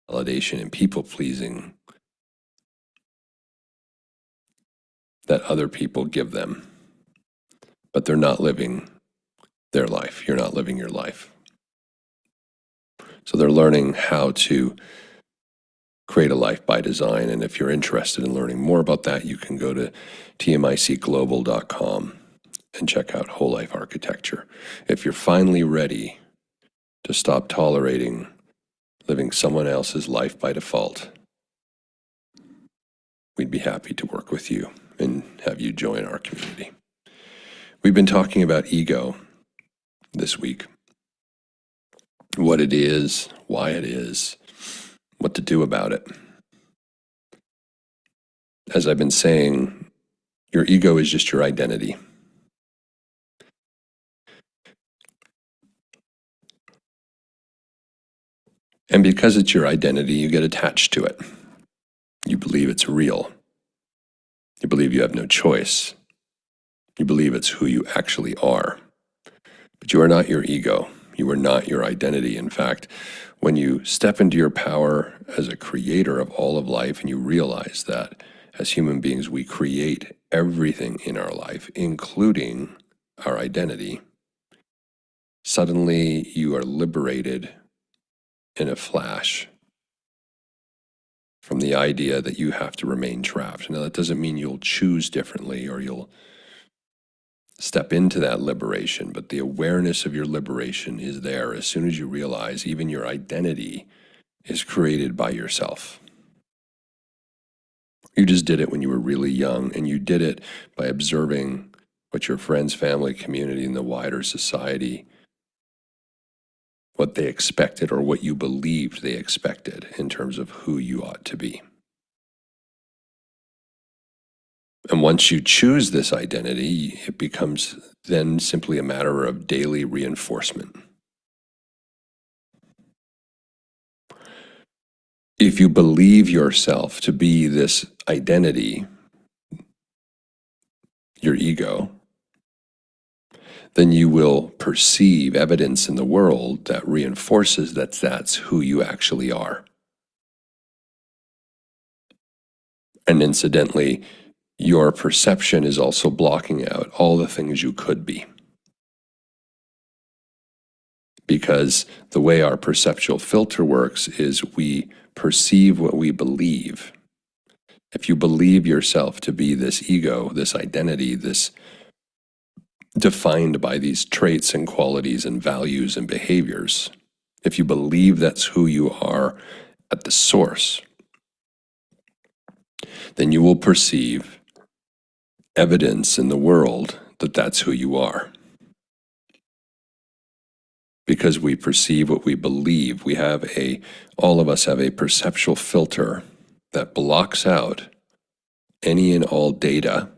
validation and people-pleasing that other people give them, but they're not living their life. You're not living your life. So they're learning how to create a life by design. And if you're interested in learning more about that, you can go to tmicglobal.com and check out whole life architecture. If you're finally ready to stop tolerating living someone else's life by default, we'd be happy to work with you and have you join our community. We've been talking about ego this week. What it is, why it is, what to do about it. As I've been saying, your ego is just your identity. And because it's your identity, you get attached to it. You believe it's real. You believe you have no choice. You believe it's who you actually are. But you are not your ego. You are not your identity. In fact, when you step into your power as a creator of all of life and you realize that as human beings we create everything in our life, including our identity, suddenly you are liberated in a flash from the idea that you have to remain trapped. Now, that doesn't mean you'll choose differently or you'll step into that liberation, but the awareness of your liberation is there as soon as you realize even your identity is created by yourself. You just did it when you were really young, and you did it by observing what your friends, family, community, and the wider society, what they expected or what you believed they expected in terms of who you ought to be. And once you choose this identity, it becomes then simply a matter of daily reinforcement. If you believe yourself to be this identity, your ego, then you will perceive evidence in the world that reinforces that that's who you actually are. And incidentally, your perception is also blocking out all the things you could be. Because the way our perceptual filter works is we perceive what we believe. If you believe yourself to be this ego, this identity, this defined by these traits and qualities and values and behaviors, if you believe that's who you are at the source, then you will perceive evidence in the world that that's who you are. Because we perceive what we believe, all of us have a perceptual filter that blocks out any and all data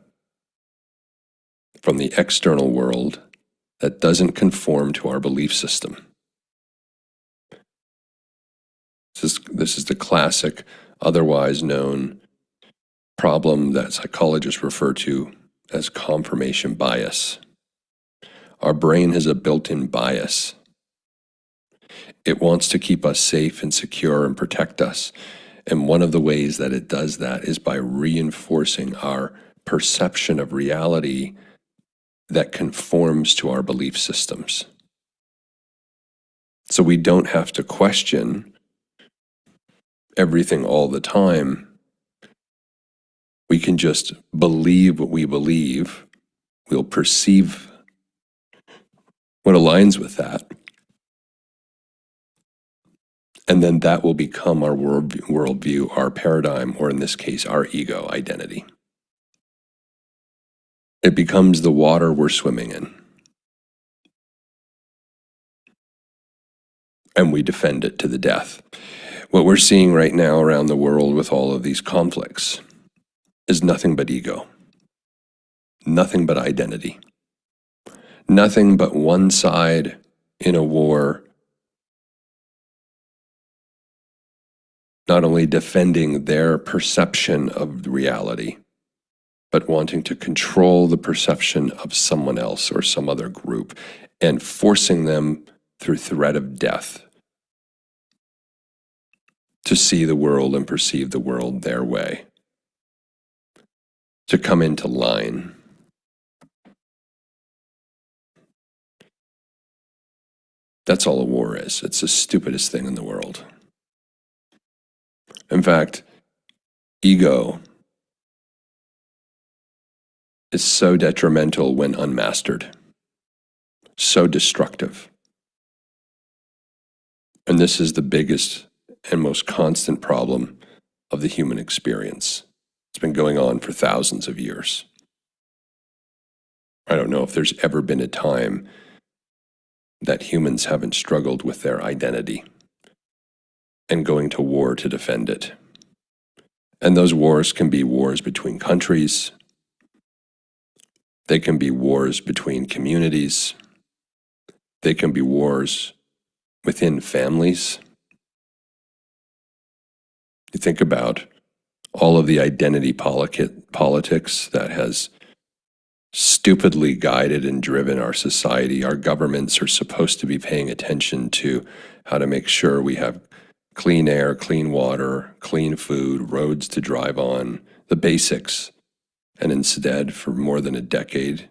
from the external world that doesn't conform to our belief system. This is the classic, otherwise known problem that psychologists refer to as confirmation bias. Our brain has a built-in bias. It wants to keep us safe and secure and protect us. And one of the ways that it does that is by reinforcing our perception of reality that conforms to our belief systems. So we don't have to question everything all the time. We can just believe what we believe. We'll perceive what aligns with that. And then that will become our worldview, our paradigm, or in this case, our ego identity. It becomes the water we're swimming in. And we defend it to the death. What we're seeing right now around the world with all of these conflicts is nothing but ego. Nothing but identity. Nothing but one side in a war not only defending their perception of reality, but wanting to control the perception of someone else or some other group and forcing them through threat of death to see the world and perceive the world their way, to come into line. That's all a war is. It's the stupidest thing in the world. In fact, ego is so detrimental when unmastered, so destructive. And this is the biggest and most constant problem of the human experience. It's been going on for thousands of years. I don't know if there's ever been a time that humans haven't struggled with their identity and going to war to defend it. And those wars can be wars between countries. They can be wars between communities. They can be wars within families. You think about all of the identity politics that has stupidly guided and driven our society. Our governments are supposed to be paying attention to how to make sure we have clean air, clean water, clean food, roads to drive on, the basics. And instead, for more than a decade,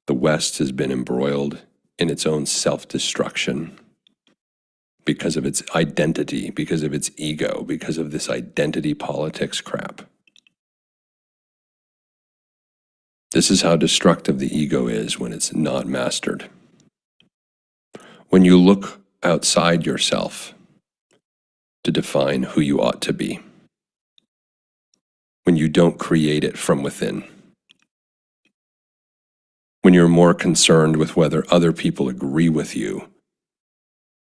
the West has been embroiled in its own self-destruction because of its identity, because of its ego, because of this identity politics crap. This is how destructive the ego is when it's not mastered. When you look outside yourself to define who you ought to be, when you don't create it from within, when you're more concerned with whether other people agree with you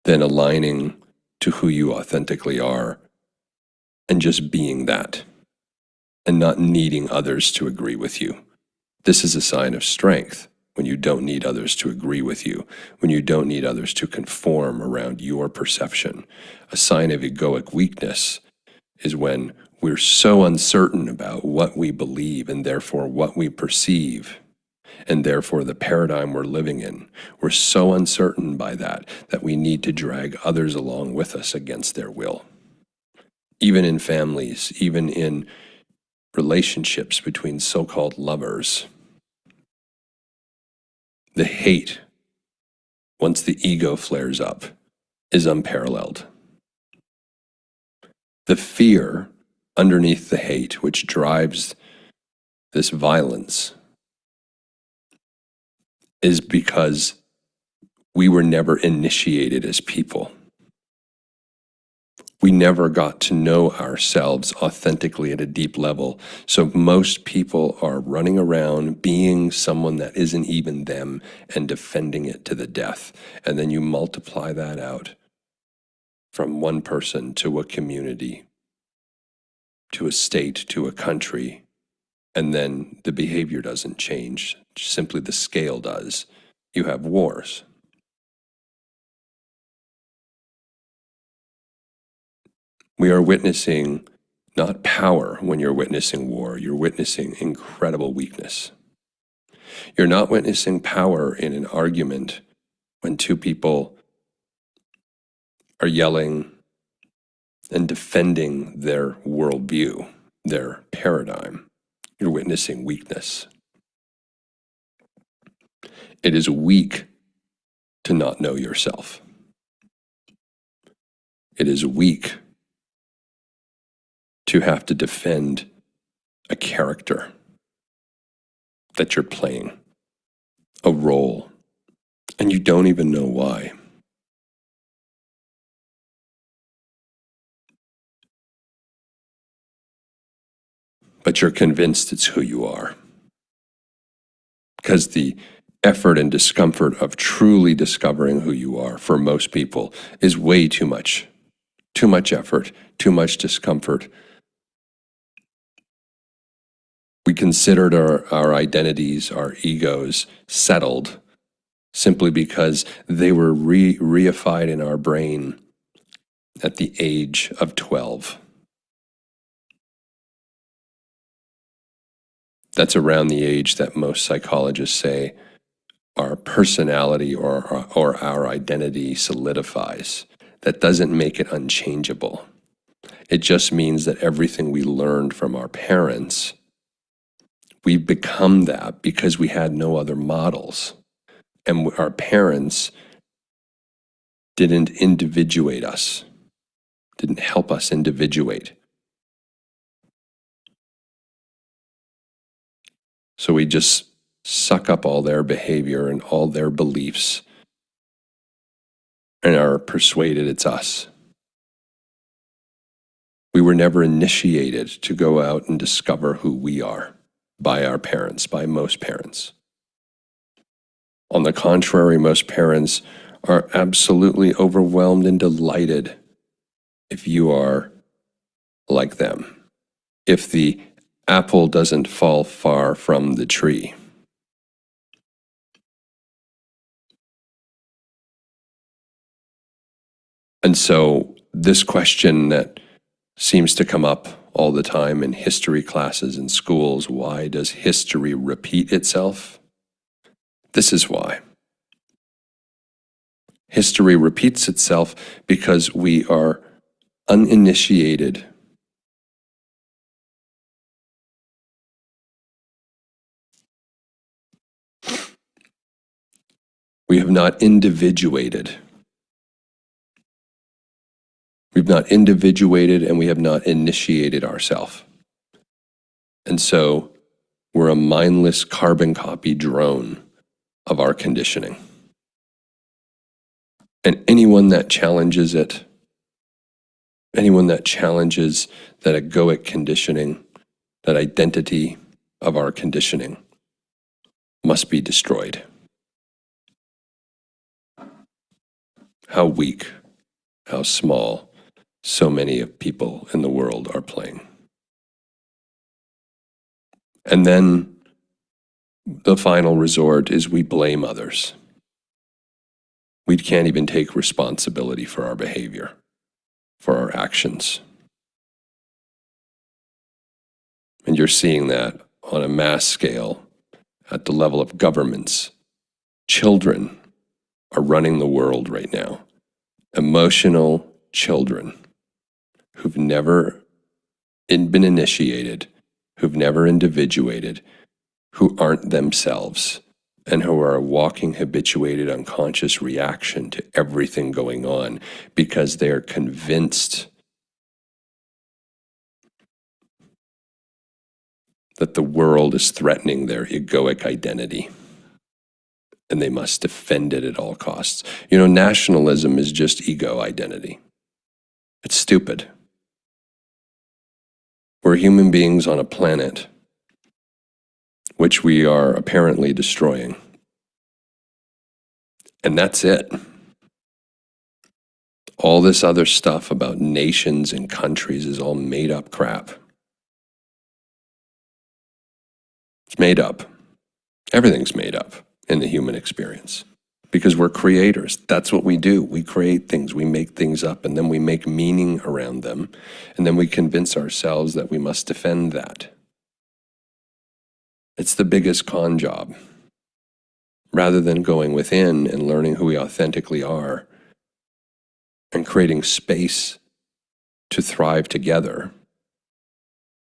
than aligning to who you authentically are and just being that and not needing others to agree with you. This is a sign of strength when you don't need others to agree with you, when you don't need others to conform around your perception. A sign of egoic weakness is when we're so uncertain about what we believe and therefore what we perceive and therefore the paradigm we're living in. We're so uncertain by that we need to drag others along with us against their will. Even in families, even in relationships between so-called lovers, the hate, once the ego flares up, is unparalleled. The fear underneath the hate, which drives this violence, is because we were never initiated as people. We never got to know ourselves authentically at a deep level. So most people are running around being someone that isn't even them and defending it to the death. And then you multiply that out from one person to a community, to a state, to a country, and then the behavior doesn't change. Simply the scale does. You have wars. We are witnessing not power when you're witnessing war. You're witnessing incredible weakness. You're not witnessing power in an argument when two people are yelling and defending their worldview, their paradigm. You're witnessing weakness. It is weak to not know yourself. It is weak to have to defend a character that you're playing, a role, and you don't even know why. But you're convinced it's who you are. Because the effort and discomfort of truly discovering who you are for most people is way too much. Too much effort, too much discomfort. We considered our identities, our egos, settled simply because they were reified in our brain at the age of 12. That's around the age that most psychologists say our personality or our identity solidifies. that doesn't make it unchangeable. It just means that everything we learned from our parents, we've become that because we had no other models. And our parents didn't individuate us, didn't help us individuate. So we just suck up all their behavior and all their beliefs and are persuaded it's us. We were never initiated to go out and discover who we are by our parents, by most parents. On the contrary, most parents are absolutely overwhelmed and delighted if you are like them, if the apple doesn't fall far from the tree. And so this question that seems to come up all the time in history classes in schools, why does history repeat itself? This is why. History repeats itself because we are uninitiated. We have not individuated. We've not individuated and we have not initiated ourselves. And so we're a mindless carbon copy drone of our conditioning. And anyone that challenges it, anyone that challenges that egoic conditioning, that identity of our conditioning, must be destroyed. How weak, how small so many of people in the world are playing. And then the final resort is we blame others. We can't even take responsibility for our behavior, for our actions. And you're seeing that on a mass scale at the level of governments. Children are running the world right now. Emotional children who've never been initiated, who've never individuated, who aren't themselves, and who are a walking habituated unconscious reaction to everything going on because they're convinced that the world is threatening their egoic identity and they must defend it at all costs. You know, nationalism is just ego identity. It's stupid. We're human beings on a planet which we are apparently destroying. And that's it. All this other stuff about nations and countries is all made up crap. It's made up. Everything's made up in the human experience because we're creators. That's what we do. We create things, we make things up, and then we make meaning around them. And then we convince ourselves that we must defend that. It's the biggest con job. Rather than going within and learning who we authentically are and creating space to thrive together,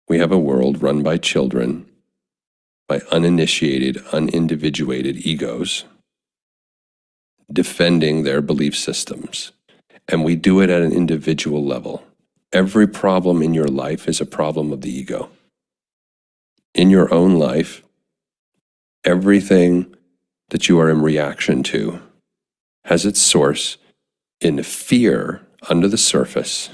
we have a world run by children, by uninitiated, unindividuated egos, defending their belief systems. And we do it at an individual level. Every problem in your life is a problem of the ego. In your own life, everything that you are in reaction to has its source in fear under the surface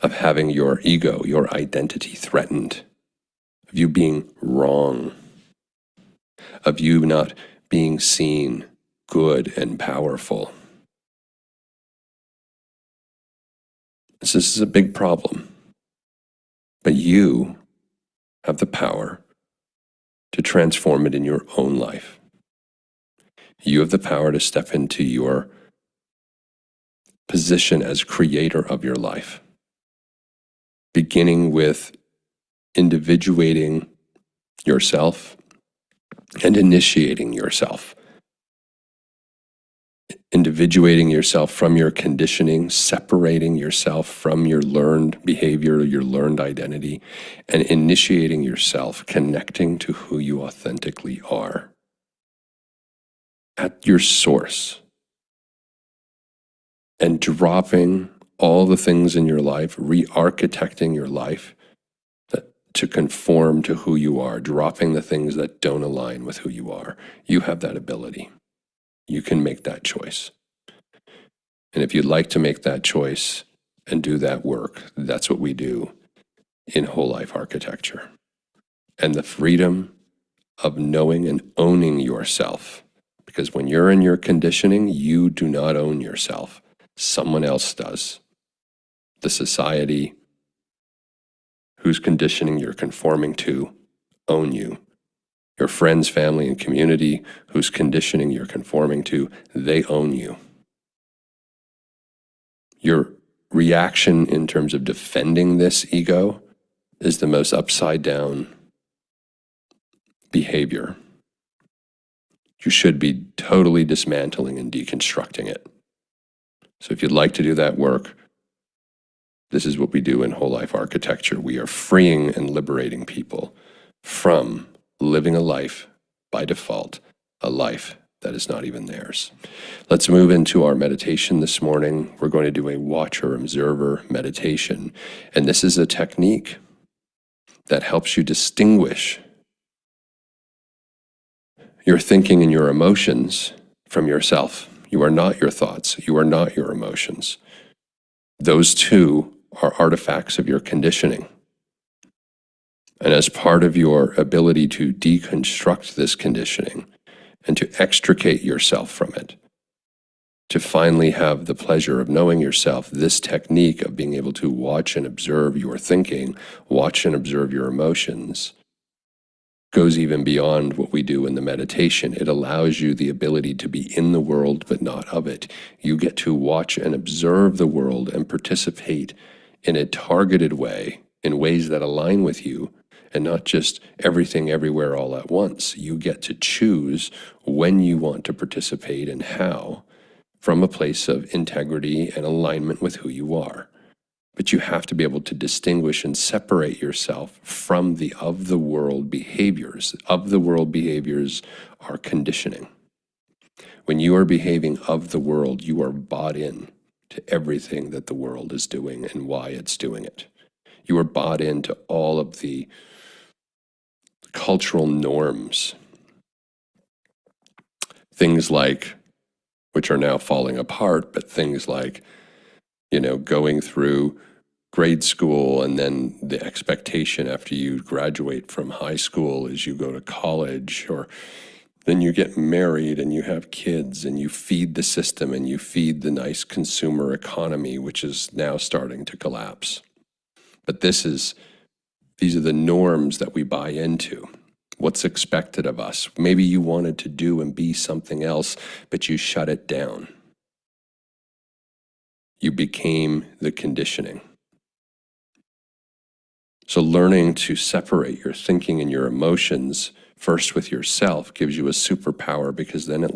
of having your ego, your identity threatened, of you being wrong, of you not being seen good and powerful. This is a big problem, but you have the power to transform it in your own life. You have the power to step into your position as creator of your life, beginning with individuating yourself and initiating yourself individuating yourself from your conditioning, separating yourself from your learned behavior, your learned identity, and initiating yourself, connecting to who you authentically are at your source, and dropping all the things in your life, re-architecting your life to conform to who you are, dropping the things that don't align with who you are. You have that ability. You can make that choice. And if you'd like to make that choice and do that work, that's what we do in whole life architecture. And the freedom of knowing and owning yourself. Because when you're in your conditioning, you do not own yourself. Someone else does. The society whose conditioning you're conforming to own you. Your friends, family, and community whose conditioning you're conforming to, they own you. Your reaction in terms of defending this ego is the most upside down behavior. You should be totally dismantling and deconstructing it. So if you'd like to do that work, this is what we do in whole life architecture. We are freeing and liberating people from living a life by default, a life that is not even theirs. Let's move into our meditation this morning. We're going to do a watcher observer meditation. And this is a technique that helps you distinguish your thinking and your emotions from yourself. You are not your thoughts. You are not your emotions. Those two are artifacts of your conditioning. And as part of your ability to deconstruct this conditioning and to extricate yourself from it, to finally have the pleasure of knowing yourself, this technique of being able to watch and observe your thinking, watch and observe your emotions, goes even beyond what we do in the meditation. It allows you the ability to be in the world but not of it. You get to watch and observe the world and participate in a targeted way, in ways that align with you, and not just everything everywhere all at once. You get to choose when you want to participate and how, from a place of integrity and alignment with who you are. But you have to be able to distinguish and separate yourself from the of the world behaviors. Of the world behaviors are conditioning. When you are behaving of the world, you are bought in to everything that the world is doing and why it's doing it. You are bought into all of the cultural norms. Things like, which are now falling apart, but things like, going through grade school and then the expectation after you graduate from high school is you go to college, or then you get married and you have kids and you feed the system and you feed the nice consumer economy, which is now starting to collapse. But these are the norms that we buy into. What's expected of us. Maybe you wanted to do and be something else, but you shut it down. You became the conditioning. So learning to separate your thinking and your emotions first with yourself gives you a superpower, because then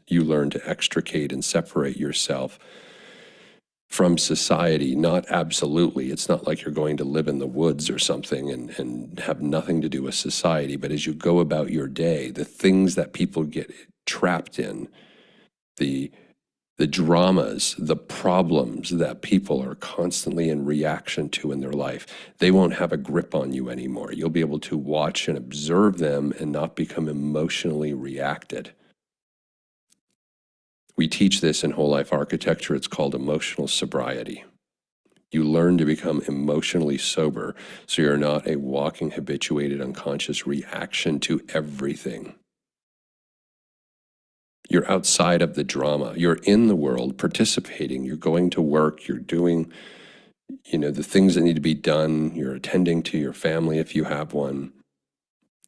you learn to extricate and separate yourself from society. Not absolutely. It's not like you're going to live in the woods or something and have nothing to do with society. But as you go about your day, the things that people get trapped in, the dramas, the problems that people are constantly in reaction to in their life, they won't have a grip on you anymore. You'll be able to watch and observe them and not become emotionally reacted. We teach this in whole life architecture. It's called emotional sobriety. You learn to become emotionally sober, so you're not a walking, habituated, unconscious reaction to everything. You're outside of the drama. You're in the world, participating. You're going to work. You're doing, the things that need to be done. You're attending to your family if you have one.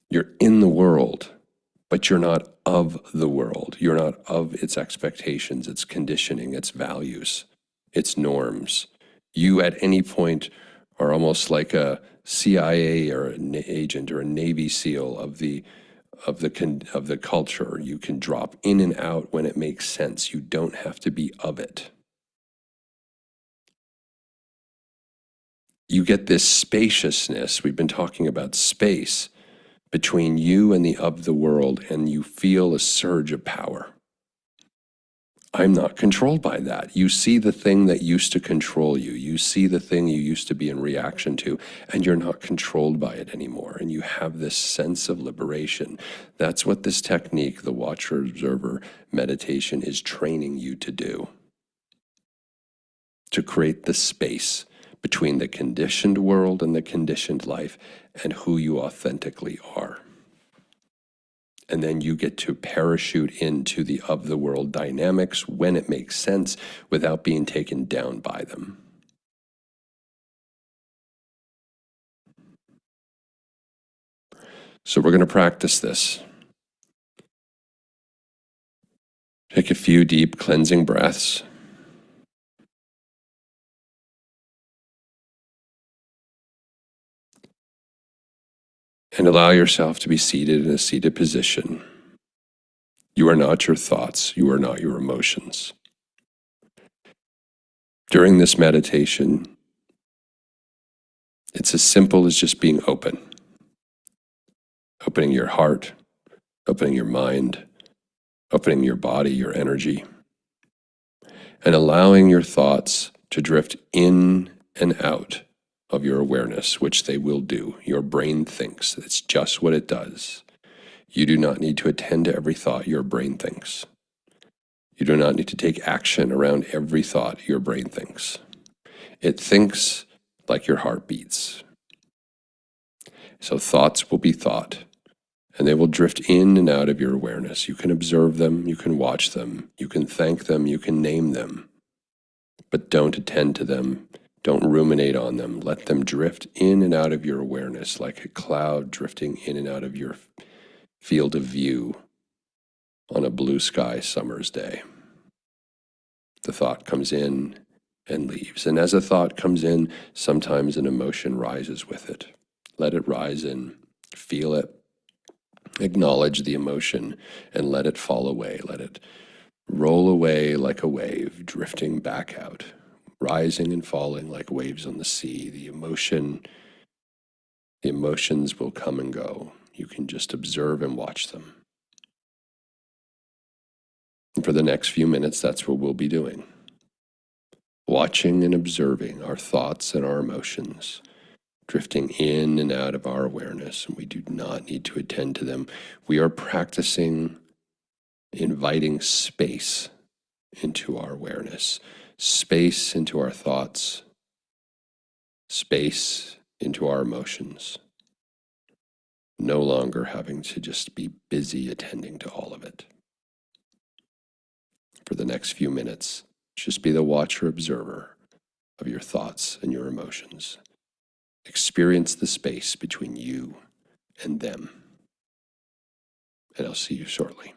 You're in the world, but you're not of the world. You're not of its expectations, its conditioning, its values, its norms. You at any point are almost like a CIA or an agent or a Navy SEAL of the of the culture. You can drop in and out when it makes sense. You don't have to be of it. You get this spaciousness. We've been talking about space between you and the of the world, and you feel a surge of power. I'm not controlled by that. You see the thing that used to control you. You see the thing you used to be in reaction to, and you're not controlled by it anymore. And you have this sense of liberation. That's what this technique, the Watcher Observer meditation, is training you to do. To create the space between the conditioned world and the conditioned life and who you authentically are. And then you get to parachute into the of the world dynamics when it makes sense without being taken down by them. So we're going to practice this. Take a few deep cleansing breaths. And allow yourself to be seated in a seated position. You are not your thoughts. You are not your emotions. During this meditation, it's as simple as just being open. Opening your heart, opening your mind, opening your body, your energy, and allowing your thoughts to drift in and out of your awareness, which they will do. Your brain thinks. It's just what it does. You do not need to attend to every thought your brain thinks. You do not need to take action around every thought your brain thinks. It thinks like your heart beats. So thoughts will be thought, and they will drift in and out of your awareness. You can observe them, you can watch them, you can thank them, you can name them, but don't attend to them. Don't ruminate on them. Let them drift in and out of your awareness like a cloud drifting in and out of your field of view on a blue sky summer's day. The thought comes in and leaves. And as a thought comes in, sometimes an emotion rises with it. Let it rise in, feel it, acknowledge the emotion, and let it fall away. Let it roll away like a wave, drifting back out, rising and falling like waves on the sea. The emotions will come and go. You can just observe and watch them. And for the next few minutes, that's what we'll be doing. Watching and observing our thoughts and our emotions, drifting in and out of our awareness, and we do not need to attend to them. We are practicing inviting space into our awareness, space into our thoughts, space into our emotions. No longer having to just be busy attending to all of it. For the next few minutes, just be the watcher observer of your thoughts and your emotions. Experience the space between you and them. And I'll see you shortly.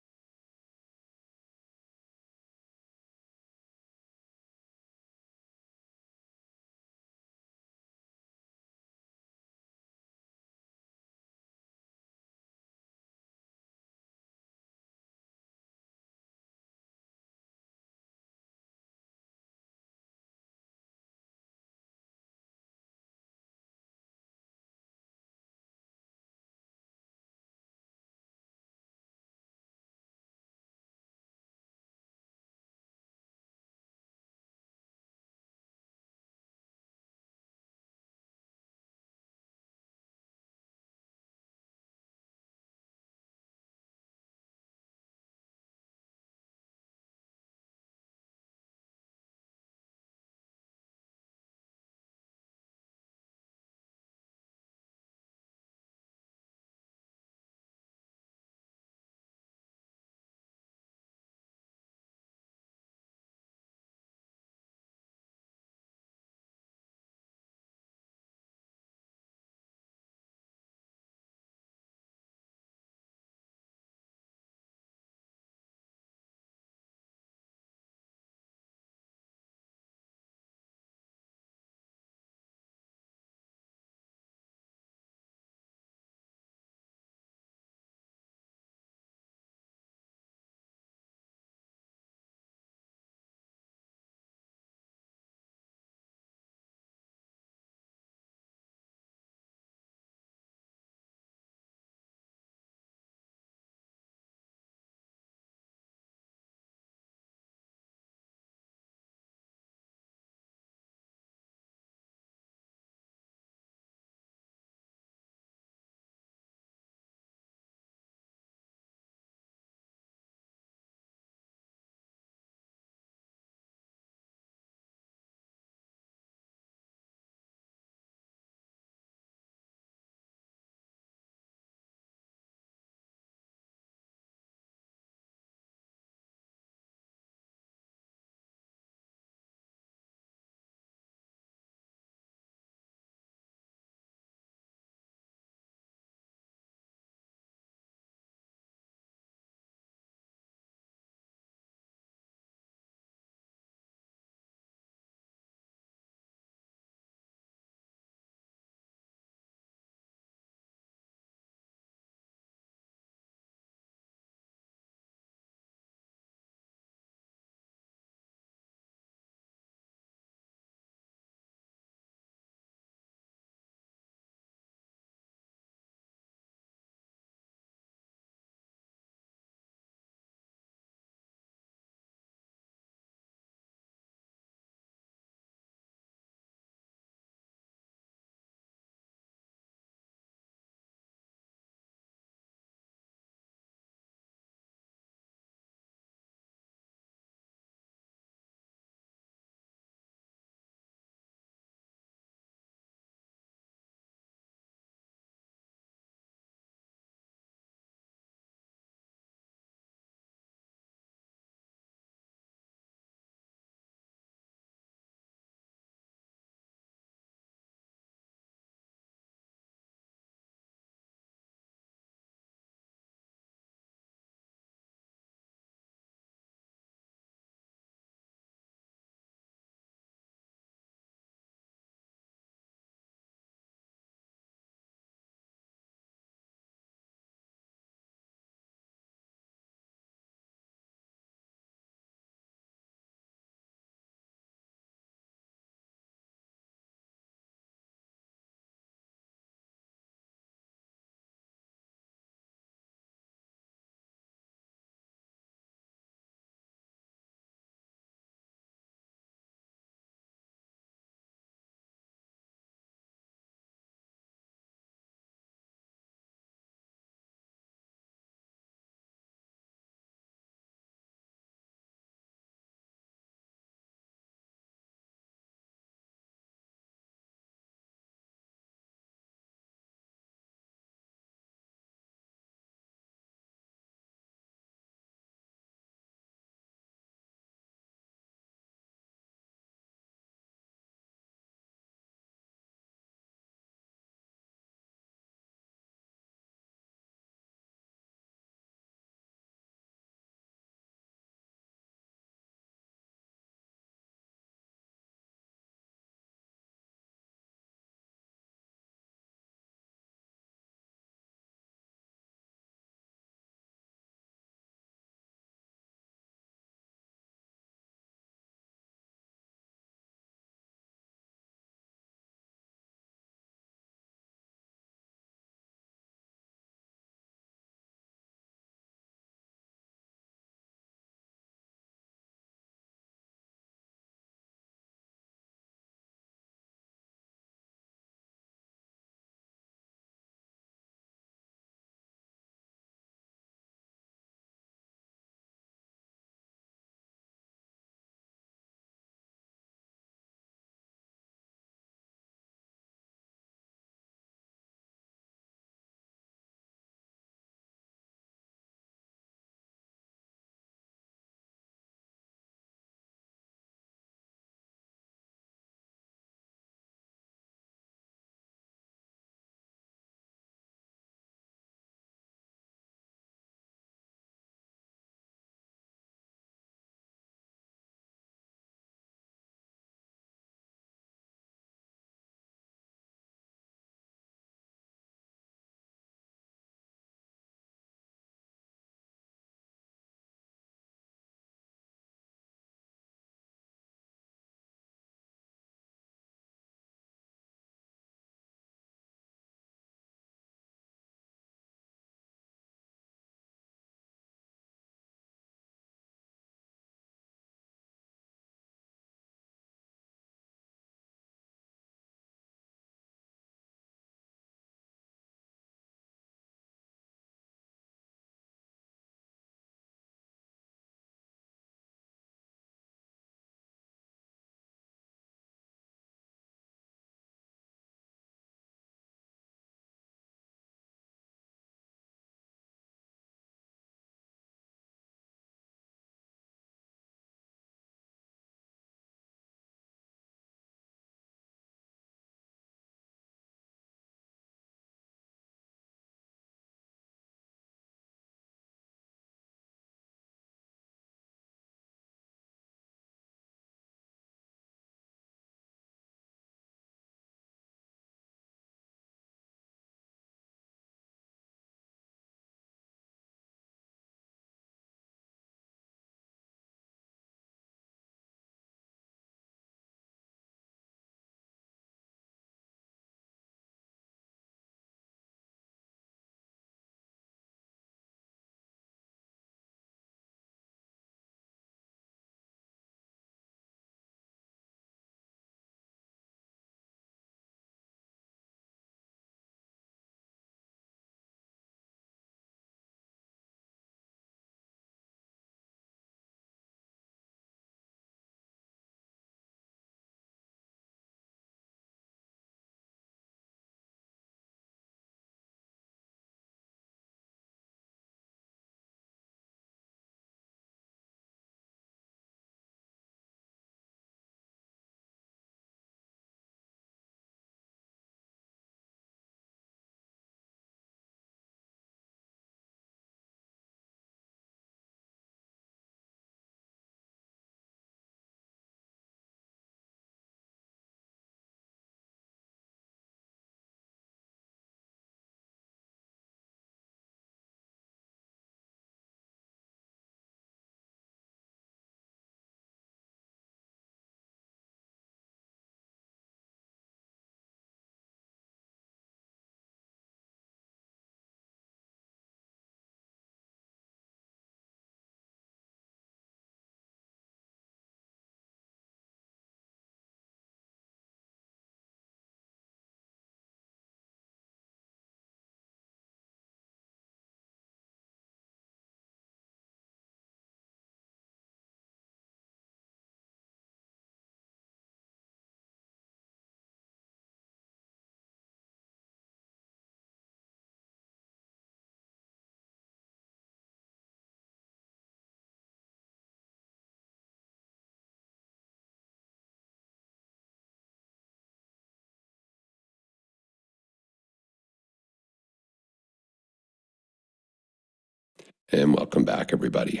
And welcome back, everybody.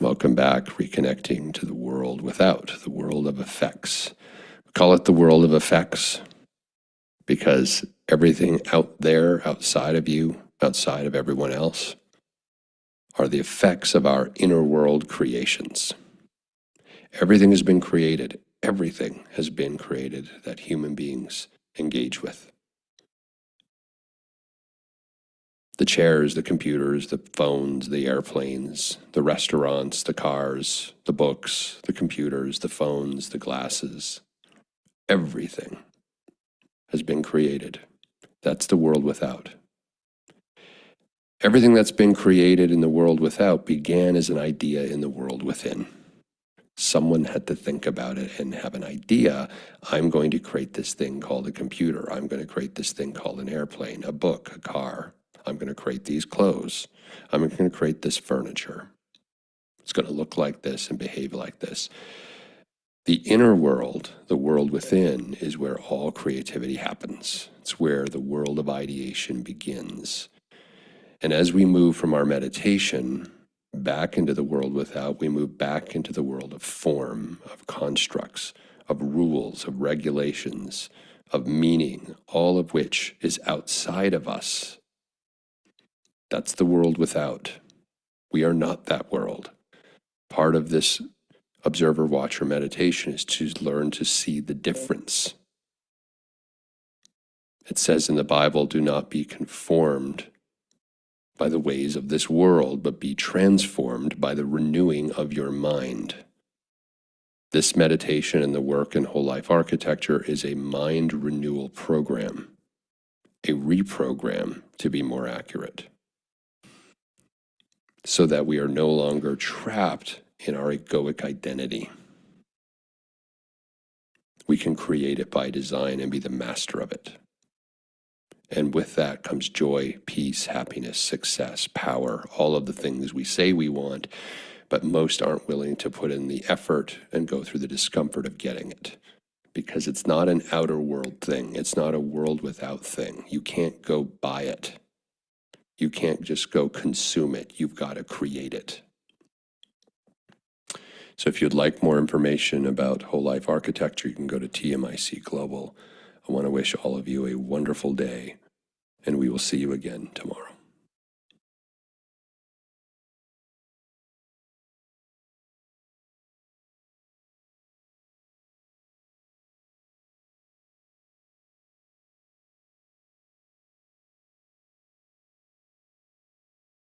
Welcome back, reconnecting to the world without, the world of effects. We call it the world of effects because everything out there, outside of you, outside of everyone else, are the effects of our inner world creations. Everything has been created. Everything has been created that human beings engage with. The chairs, the computers, the phones, the airplanes, the restaurants, the cars, the books, the computers, the phones, the glasses, everything has been created. That's the world without. Everything that's been created in the world without began as an idea in the world within. Someone had to think about it and have an idea. I'm going to create this thing called a computer. I'm going to create this thing called an airplane, a book, a car. I'm going to create these clothes. I'm going to create this furniture. It's going to look like this and behave like this. The inner world, the world within, is where all creativity happens. It's where the world of ideation begins. And as we move from our meditation back into the world without, we move back into the world of form, of constructs, of rules, of regulations, of meaning, all of which is outside of us. That's the world without. We are not that world. Part of this observer watcher meditation is to learn to see the difference. It says in the Bible, do not be conformed by the ways of this world, but be transformed by the renewing of your mind. This meditation and the work in whole life architecture is a mind renewal program, a reprogram to be more accurate, so that we are no longer trapped in our egoic identity. We can create it by design and be the master of it. And with that comes joy, peace, happiness, success, power, all of the things we say we want, but most aren't willing to put in the effort and go through the discomfort of getting it. Because it's not an outer world thing. It's not a world without thing. You can't go buy it. You can't just go consume it. You've got to create it. So if you'd like more information about whole life architecture, you can go to TMIC Global. I want to wish all of you a wonderful day, and we will see you again tomorrow.